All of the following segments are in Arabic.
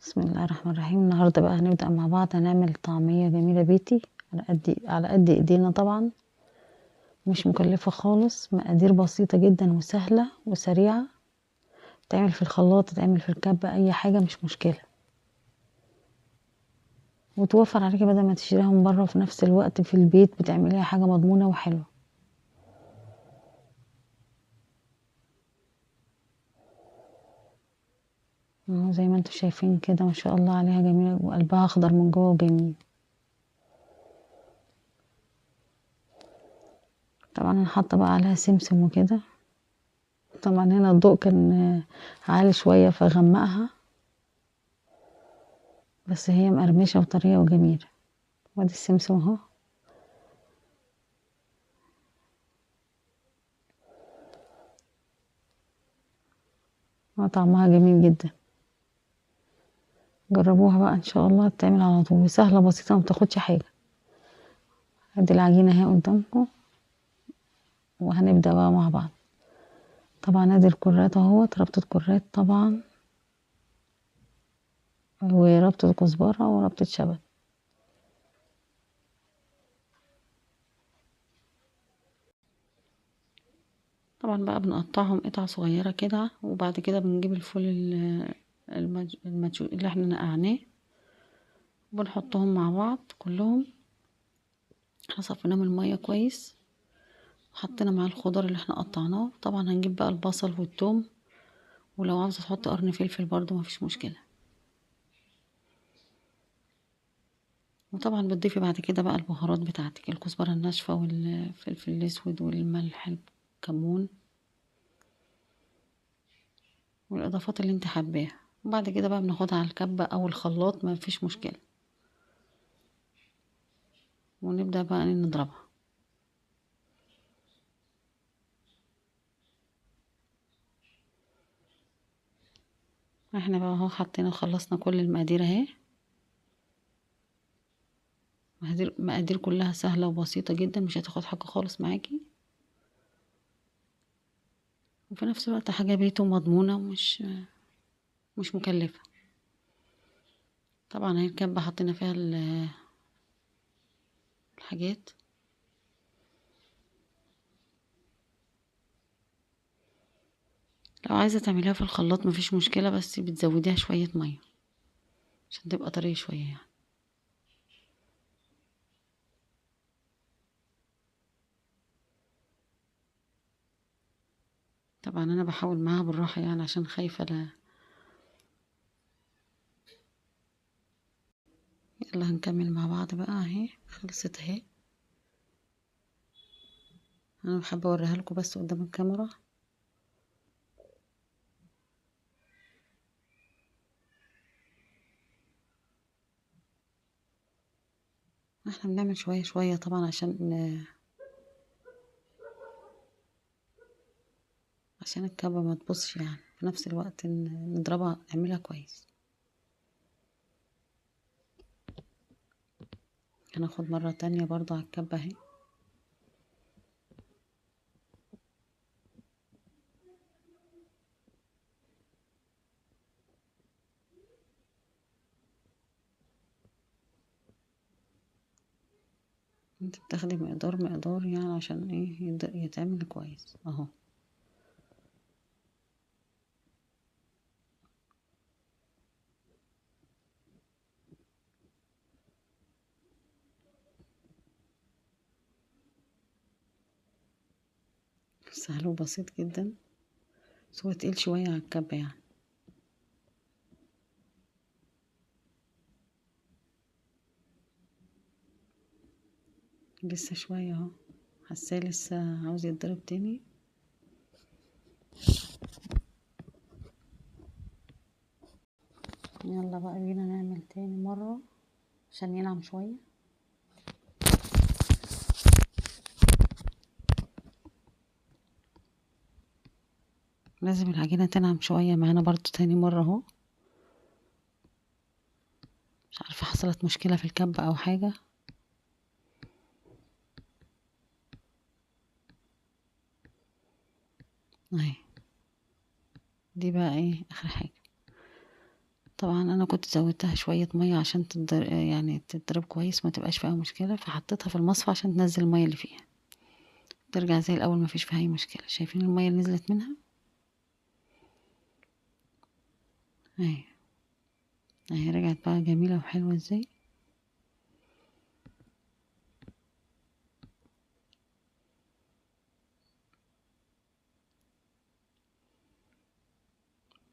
بسم الله الرحمن الرحيم. النهارده بقى هنبدأ مع بعض هنعمل طعمية جميلة بيتي على قد ايدينا طبعا، مش مكلفة خالص، مقادير بسيطة جدا وسهلة وسريعة، تعمل في الخلاط تعمل في الكبة اي حاجة مش مشكلة، وتوفر عليكي بدل ما تشتريها من بره، وفي نفس الوقت في البيت بتعمليها حاجة مضمونة وحلوة. زي ما انتوا شايفين كده ما شاء الله عليها جميلة، وقلبها اخضر من جوه وجميل. طبعا انا حاطه بقى عليها سمسم وكده. طبعا هنا الضوء كان عالي شوية فغمقها، بس هي مقرمشة وطرية وجميلة. وادي السمسم اهو. طعمها جميل جدا، جربوها بقى ان شاء الله، تعمل على طول، سهلة بسيطة ما بتاخدش حاجة. ادي العجينة اهي قدامكم، وهنبدأ بقى مع بعض. طبعا ادي الكرات اهوت، ربطة كرات طبعا، وربطة كزبرة وربطة شبت. طبعا بقى بنقطعهم قطع صغيرة كده، وبعد كده بنجيب الفول اللي احنا نقعناه، وبنحطهم مع بعض كلهم. احنا صفيناه من المية كويس، وحطينا معاه الخضار اللي احنا قطعناه. طبعا هنجيب بقى البصل والثوم، ولو عاوزة تحط قرن فلفل برضو مفيش مشكلة. وطبعا بتضيفي بعد كده بقى البهارات بتاعتك، الكزبرة الناشفة والفلفل الاسود والملح الكمون، والاضافات اللي انت حباها. وبعد كده بقى بناخدها على الكبة او الخلاط ما فيش مشكلة، ونبدأ بقى نضربها. احنا بقى اهو حطينا وخلصنا كل المقادير اهي. مقادير كلها سهلة وبسيطة جدا، مش هتاخد حاجة خالص معاكي، وفي نفس الوقت حاجة بيته مضمونة ومش مكلفة. طبعا هي الكبة حطينا فيها الحاجات. لو عايزة تعمليها في الخلاط مفيش مشكلة، بس بتزوديها شوية مية عشان تبقى طرية شوية يعني. طبعا انا بحاول معاها بالراحة يعني عشان خايفة لا. يلا هنكمل مع بعض بقى اهي، خلصت اهي. انا بحب اوريها لكم بس قدام الكاميرا. احنا بنعمل شوية شوية طبعا عشان الكبة ما تبصش يعني، في نفس الوقت نضربها نعملها كويس. هناخد مرة تانية برضو على الكبة اهي. انت بتاخدي مقدار مقدار يعني عشان ايه يتعمل كويس اهو. سهل وبسيط جدا، بس هو تقيل شوية على الكبة يعني. لسه شوية اهو، حاساه لسه عاوز يتضرب تاني. يلا بقى بينا نعمل تاني مرة عشان ينعم شوية. لازم العجينة تنعم شوية معانا برضو تاني مرة اهو. مش عارفة حصلت مشكلة في الكبة او حاجة اهي. دي بقى ايه اخر حاجة. طبعا انا كنت زودتها شوية مية عشان يعني تتضرب كويس ما تبقاش فيها مشكلة، فحطيتها في المصفى عشان تنزل المية اللي فيها، ترجع زي الاول مفيش فيها اي مشكلة. شايفين المية اللي نزلت منها اهي، اهي رجعت بقى جميلة وحلوة ازاي.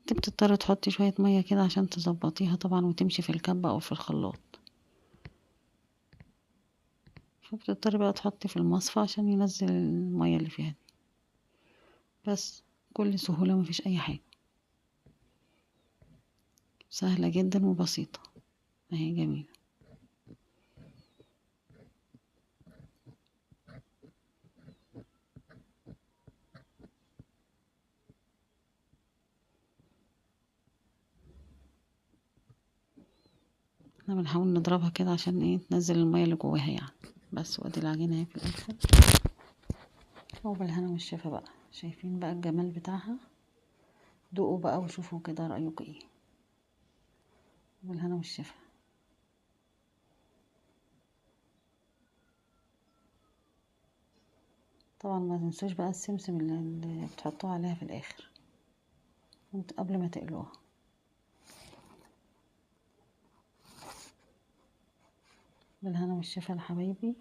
انت بتضطر تحطي شوية مية كده عشان تظبطيها طبعا وتمشي في الكبة او في الخلاط، فبتضطري بقى تحطي في المصفى عشان ينزل المية اللي فيها دي. بس بكل سهولة مفيش اي حاجة، سهلة جدا وبسيطة اهي جميلة. احنا بنحاول نضربها كده عشان ايه تنزل المية اللي جواها يعني. بس وادي العجينة اهي في الاخر، وبالهنا والشفا بقى. شايفين بقى الجمال بتاعها؟ دوقوا بقى وشوفوا كده رأيكم ايه. بالهنا والشفا. طبعا ما تنسوش بقى السمسم اللي بتحطوه عليها في الاخر قبل ما تقلوها. بالهنا والشفا يا حبايبي.